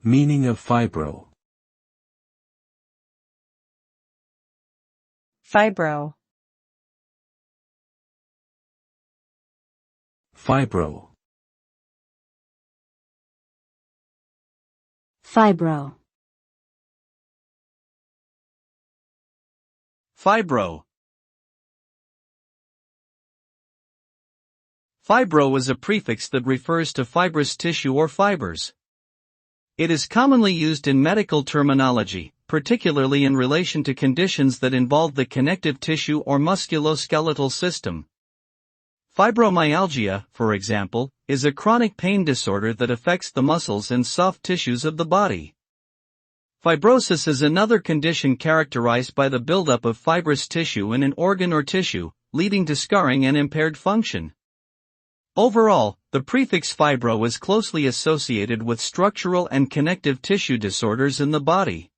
Meaning of fibro. Fibro. Fibro. Fibro. Fibro. Fibro is a prefix that refers to fibrous tissue or fibers. It is commonly used in medical terminology, particularly in relation to conditions that involve the connective tissue or musculoskeletal system. Fibromyalgia, for example, is a chronic pain disorder that affects the muscles and soft tissues of the body. Fibrosis is another condition characterized by the buildup of fibrous tissue in an organ or tissue, leading to scarring and impaired function. Overall, the prefix fibro is closely associated with structural and connective tissue disorders in the body.